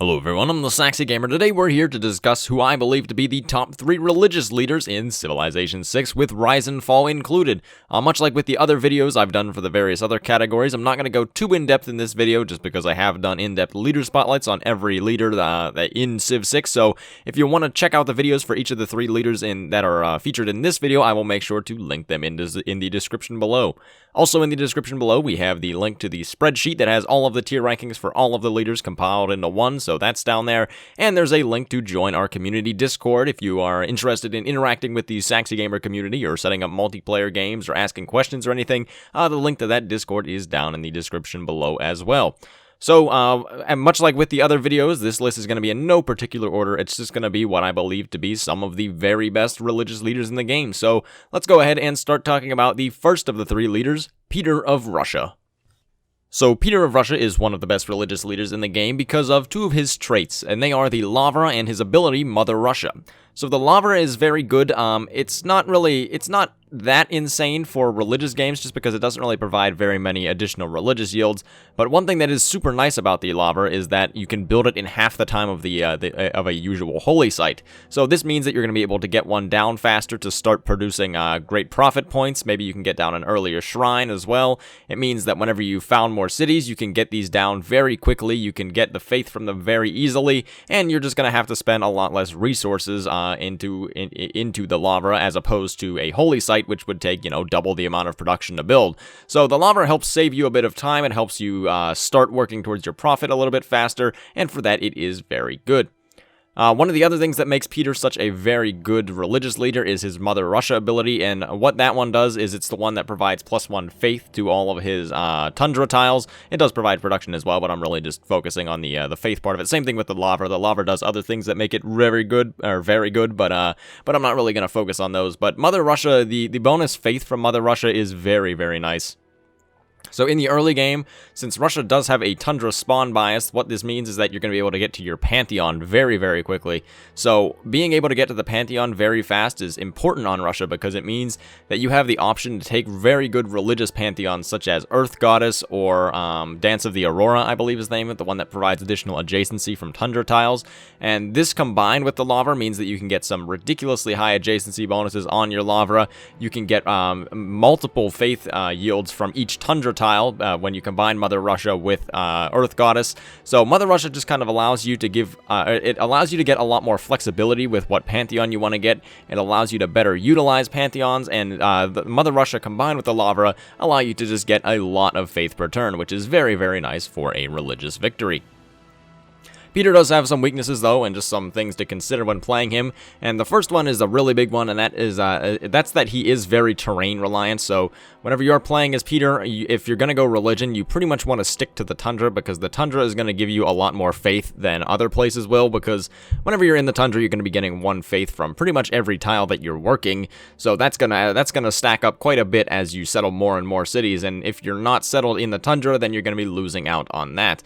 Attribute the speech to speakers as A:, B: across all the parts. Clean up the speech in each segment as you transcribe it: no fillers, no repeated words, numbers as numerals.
A: Hello everyone, I'm the Saxy Gamer. Today we're here to discuss who I believe to be the top 3 religious leaders in Civilization 6 with Rise and Fall included. Much like with the other videos I've done for the various other categories, I'm not going to go too in-depth in this video just because I have done in-depth leader spotlights on every leader in Civ 6, so if you want to check out the videos for each of the 3 leaders that are featured in this video, I will make sure to link them in the description below. Also in the description below, we have the link to the spreadsheet that has all of the tier rankings for all of the leaders compiled into one, so that's down there. And there's a link to join our community Discord if you are interested in interacting with the Saxy Gamer community or setting up multiplayer games or asking questions or anything. The link to that Discord is down in the description below as well. So, and much like with the other videos, this list is going to be in no particular order. It's just going to be what I believe to be some of the very best religious leaders in the game. So, let's go ahead and start talking about the first of the 3 leaders, Peter of Russia. So, Peter of Russia is one of the best religious leaders in the game because of 2 of his traits, and they are the Lavra and his ability, Mother Russia. So, the Lavra is very good. It's not that insane for religious games just because it doesn't really provide very many additional religious yields, but one thing that is super nice about the Lavra is that you can build it in half the time of a usual holy site. So this means that you're going to be able to get one down faster to start producing great profit points. Maybe you can get down an earlier shrine as well. It means that whenever you found more cities, you can get these down very quickly. You can get the faith from them very easily, and you're just going to have to spend a lot less resources into the Lavra as opposed to a holy site, which would take, double the amount of production to build. So the Lavra helps save you a bit of time. It helps you start working towards your profit a little bit faster, and for that it is very good. One of the other things that makes Peter such a very good religious leader is his Mother Russia ability, and what that one does is it's the one that provides +1 faith to all of his tundra tiles. It does provide production as well, but I'm really just focusing on the faith part of it. Same thing with the Lavra. The Lavra does other things that make it very good, but I'm not really going to focus on those. But Mother Russia, the bonus faith from Mother Russia is very, very nice. So in the early game, since Russia does have a tundra spawn bias, what this means is that you're going to be able to get to your Pantheon very, very quickly. So being able to get to the Pantheon very fast is important on Russia because it means that you have the option to take very good religious pantheons such as Earth Goddess or Dance of the Aurora, I believe is the name of it, the one that provides additional adjacency from tundra tiles. And this combined with the Lavra means that you can get some ridiculously high adjacency bonuses on your Lavra. You can get multiple faith yields from each tundra tile when you combine Mother Russia with Earth Goddess. So Mother Russia just kind of allows you to get a lot more flexibility with what Pantheon you want to get. It allows you to better utilize Pantheons, and the Mother Russia combined with the Lavra allow you to just get a lot of faith per turn, which is very, very nice for a religious victory. Peter does have some weaknesses, though, and just some things to consider when playing him, and the first one is a really big one, and that is that's that he is very terrain-reliant. So whenever you're playing as Peter, if you're going to go religion, you pretty much want to stick to the tundra, because the tundra is going to give you a lot more faith than other places will, because whenever you're in the tundra, you're going to be getting 1 faith from pretty much every tile that you're working, so that's gonna stack up quite a bit as you settle more and more cities, and if you're not settled in the tundra, then you're going to be losing out on that.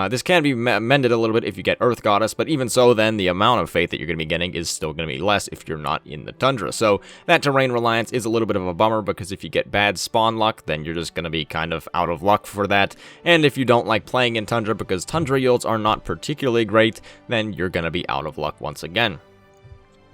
A: This can be mended a little bit if you get Earth Goddess, but even so, then the amount of faith that you're going to be getting is still going to be less if you're not in the tundra. So that terrain reliance is a little bit of a bummer, because if you get bad spawn luck, then you're just going to be kind of out of luck for that. And if you don't like playing in tundra because tundra yields are not particularly great, then you're going to be out of luck once again.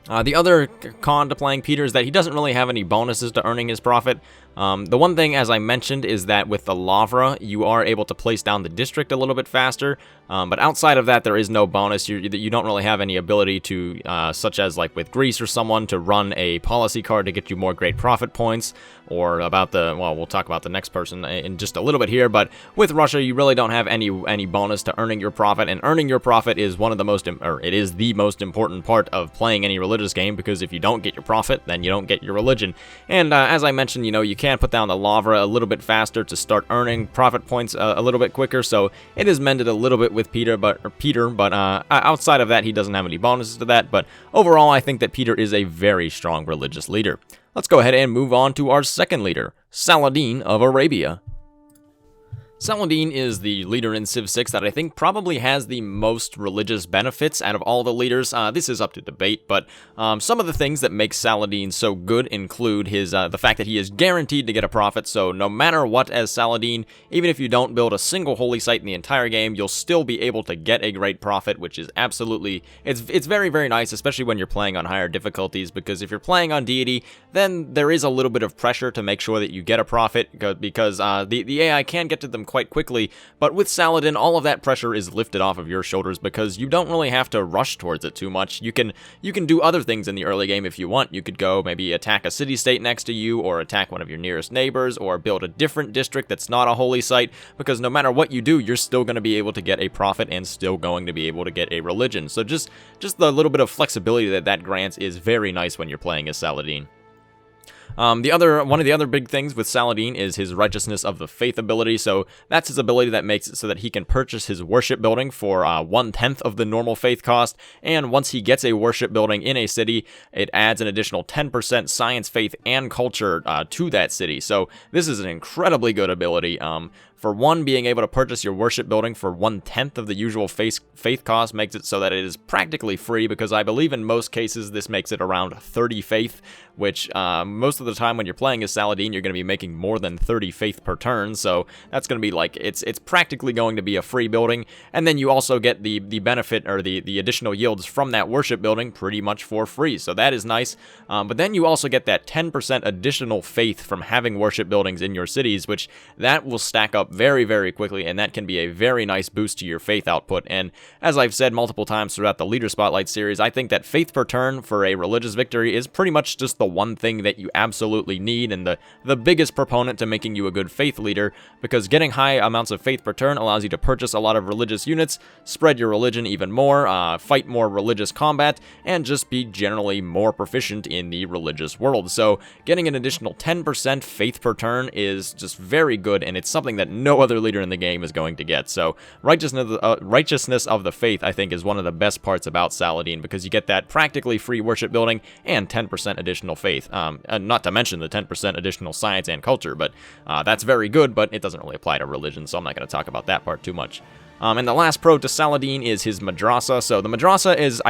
A: The other con to playing Peter is that he doesn't really have any bonuses to earning his profit. The one thing, as I mentioned, is that with the Lavra, you are able to place down the district a little bit faster, but outside of that, there is no bonus. You don't really have any ability to, such as like with Greece or someone, to run a policy card to get you more great profit points, or we'll talk about the next person in just a little bit here, but with Russia, you really don't have any bonus to earning your profit, and earning your profit is it is the most important part of playing any religious game, because if you don't get your profit, then you don't get your religion. And as I mentioned, you can put down the Lavra a little bit faster to start earning profit points a little bit quicker, so it is mended a little bit with Peter, but outside of that, he doesn't have any bonuses to that, but overall, I think that Peter is a very strong religious leader. Let's go ahead and move on to our second leader, Saladin of Arabia. Saladin is the leader in Civ 6 that I think probably has the most religious benefits out of all the leaders. This is up to debate, but some of the things that make Saladin so good include his the fact that he is guaranteed to get a profit, so no matter what as Saladin, even if you don't build a single holy site in the entire game, you'll still be able to get a great profit, which is absolutely, it's very, very nice, especially when you're playing on higher difficulties, because if you're playing on deity, then there is a little bit of pressure to make sure that you get a profit, because the AI can get to them quite quickly, but with Saladin, all of that pressure is lifted off of your shoulders because you don't really have to rush towards it too much. You can do other things in the early game if you want. You could go maybe attack a city-state next to you, or attack one of your nearest neighbors, or build a different district that's not a holy site, because no matter what you do, you're still going to be able to get a profit and still going to be able to get a religion. So just the little bit of flexibility that grants is very nice when you're playing as Saladin. One of the other big things with Saladin is his Righteousness of the Faith ability, so that's his ability that makes it so that he can purchase his worship building for 1/10 of the normal faith cost, and once he gets a worship building in a city, it adds an additional 10% science, faith, and culture to that city. So this is an incredibly good ability. For one, being able to purchase your worship building for 1/10 of the usual faith cost makes it so that it is practically free, because I believe in most cases this makes it around 30 faith, which most of the time when you're playing as Saladin, you're going to be making more than 30 faith per turn, so that's going to be like, it's practically going to be a free building, and then you also get the benefit, or the additional yields from that worship building pretty much for free, so that is nice. But then you also get that 10% additional faith from having worship buildings in your cities, which that will stack up very, very quickly, and that can be a very nice boost to your faith output. And as I've said multiple times throughout the Leader Spotlight series, I think that faith per turn for a religious victory is pretty much just the one thing that you absolutely need, and the biggest proponent to making you a good faith leader, because getting high amounts of faith per turn allows you to purchase a lot of religious units, spread your religion even more, fight more religious combat, and just be generally more proficient in the religious world. So getting an additional 10% faith per turn is just very good, and it's something that no other leader in the game is going to get. So Righteousness of the Faith, I think, is one of the best parts about Saladin, because you get that practically free worship building and 10% additional faith. Not to mention the 10% additional science and culture, but that's very good, but it doesn't really apply to religion, so I'm not going to talk about that part too much. And the last pro to Saladin is his Madrasa. So the Madrasa is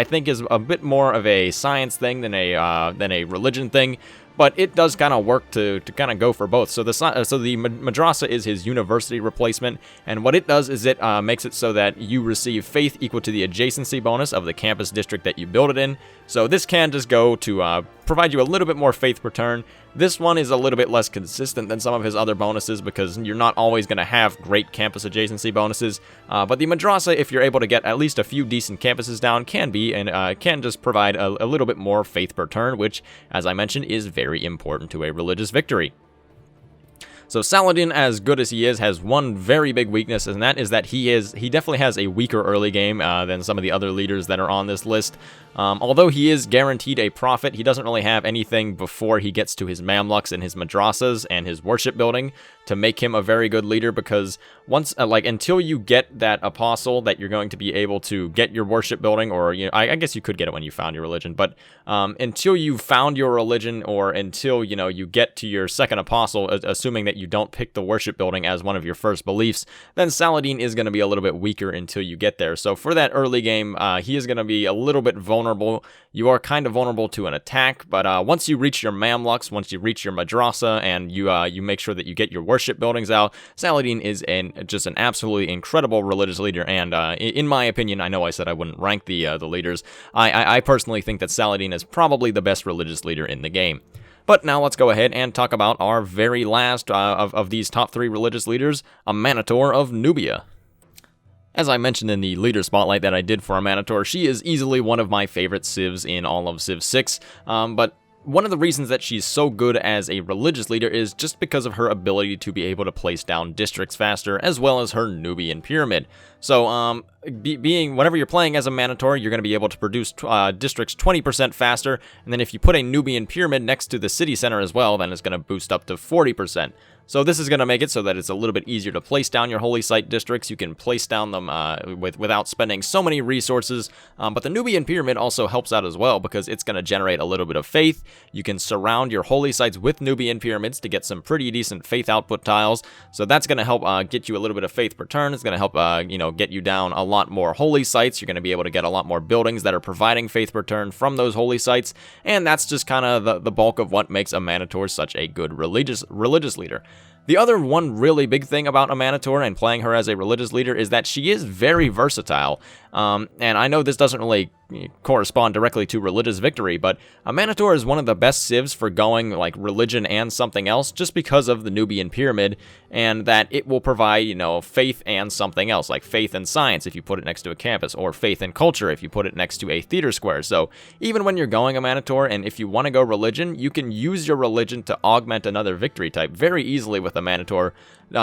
A: a bit more of a science thing than a religion thing, but it does kind of work to kind of go for both. So the Madrasa is his university replacement, and what it does is it makes it so that you receive faith equal to the adjacency bonus of the campus district that you build it in. So this can just go to provide you a little bit more faith per turn. This one is a little bit less consistent than some of his other bonuses, because you're not always going to have great campus adjacency bonuses, but the Madrasa, if you're able to get at least a few decent campuses down, can just provide a little bit more faith per turn, which, as I mentioned, is very important to a religious victory. So Saladin, as good as he is, has one very big weakness, and that is that he definitely has a weaker early game than some of the other leaders that are on this list. Although he is guaranteed a profit, he doesn't really have anything before he gets to his Mamluks and his Madrasas and his worship building to make him a very good leader, because once, until you get that apostle that you're going to be able to get your worship building, or, I guess you could get it when you found your religion, but until you found your religion, or until, you get to your second apostle, assuming that you don't pick the worship building as one of your first beliefs, then Saladin is going to be a little bit weaker until you get there. So for that early game, he is going to be a little bit vulnerable. You are kind of vulnerable to an attack, but once you reach your Mamluks, once you reach your Madrasa, and you make sure that you get your worship buildings out, Saladin is just an absolutely incredible religious leader, and in my opinion, I know I said I wouldn't rank the leaders, I personally think that Saladin is probably the best religious leader in the game. But now let's go ahead and talk about our very last of these top 3 religious leaders, a Manator of Nubia. As I mentioned in the leader spotlight that I did for a Manator, she is easily one of my favorite civs in all of Civ 6, but one of the reasons that she's so good as a religious leader is just because of her ability to be able to place down districts faster, as well as her Nubian Pyramid. So, whenever you're playing as a Manator, you're going to be able to produce districts 20% faster, and then if you put a Nubian Pyramid next to the city center as well, then it's going to boost up to 40%. So this is going to make it so that it's a little bit easier to place down your holy site districts. You can place down them without spending so many resources. But the Nubian Pyramid also helps out as well because it's going to generate a little bit of faith. You can surround your holy sites with Nubian Pyramids to get some pretty decent faith output tiles. So that's going to help get you a little bit of faith per turn. It's going to help get you down a lot more holy sites. You're going to be able to get a lot more buildings that are providing faith per turn from those holy sites. And that's just kind of the bulk of what makes a Manator such a good religious leader. The other one really big thing about a Manator and playing her as a religious leader is that she is very versatile. And I know this doesn't really correspond directly to religious victory, but a Manator is one of the best civs for going like religion and something else just because of the Nubian Pyramid, and that it will provide, faith and something else, like faith and science if you put it next to a campus, or faith and culture if you put it next to a theater square. So even when you're going a Manator, and if you want to go religion, you can use your religion to augment another victory type very easily with a Manator,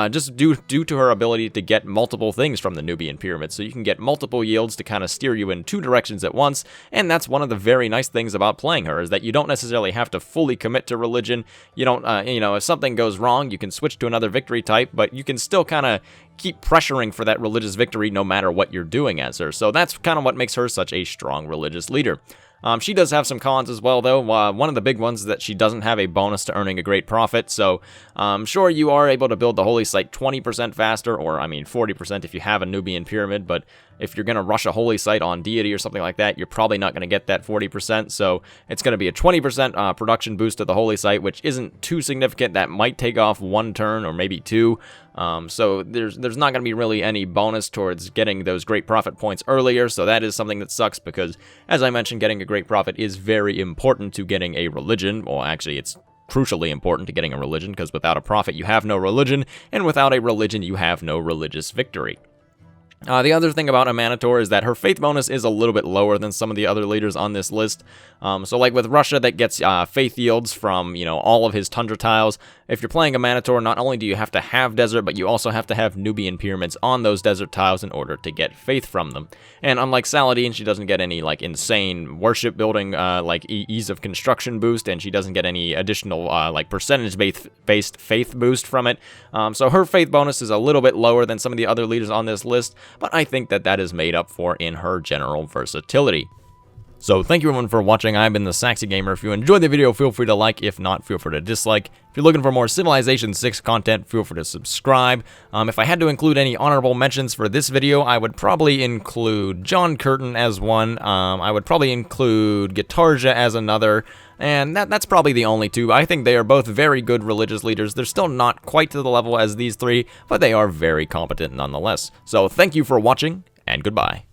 A: just due to her ability to get multiple things from the Nubian Pyramid. So you can get multiple yields to kind of steer you in two directions at once, and that's one of the very nice things about playing her, is that you don't necessarily have to fully commit to religion. You don't, if something goes wrong, you can switch to another victory type, but you can still kind of keep pressuring for that religious victory no matter what you're doing as her. So that's kind of what makes her such a strong religious leader. She does have some cons as well, though. One of the big ones is that she doesn't have a bonus to earning a great profit. So, sure, you are able to build the holy site 20% faster, or 40% if you have a Nubian Pyramid, but if you're going to rush a holy site on deity or something like that, you're probably not going to get that 40%. So it's going to be a 20% production boost to the holy site, which isn't too significant. That might take off one turn or maybe two. So there's not going to be really any bonus towards getting those great profit points earlier. So that is something that sucks because, as I mentioned, getting a great profit is very important to getting a religion. Well, actually, it's crucially important to getting a religion, because without a profit, you have no religion, and without a religion, you have no religious victory. The other thing about a Manator is that her faith bonus is a little bit lower than some of the other leaders on this list. So like with Russia, that gets faith yields from, all of his tundra tiles. If you're playing a Manator, not only do you have to have desert, but you also have to have Nubian Pyramids on those desert tiles in order to get faith from them. And unlike Saladin, she doesn't get any insane worship building ease of construction boost, and she doesn't get any additional percentage-based faith boost from it. So her faith bonus is a little bit lower than some of the other leaders on this list, but I think that is made up for in her general versatility. So thank you everyone for watching. I've been the Saxy Gamer. If you enjoyed the video, feel free to like. If not, feel free to dislike. If you're looking for more Civilization 6 content, feel free to subscribe. If I had to include any honorable mentions for this video, I would probably include John Curtin as one. I would probably include Guitarja as another. And that's probably the only two. I think they are both very good religious leaders. They're still not quite to the level as these three, but they are very competent nonetheless. So thank you for watching, and goodbye.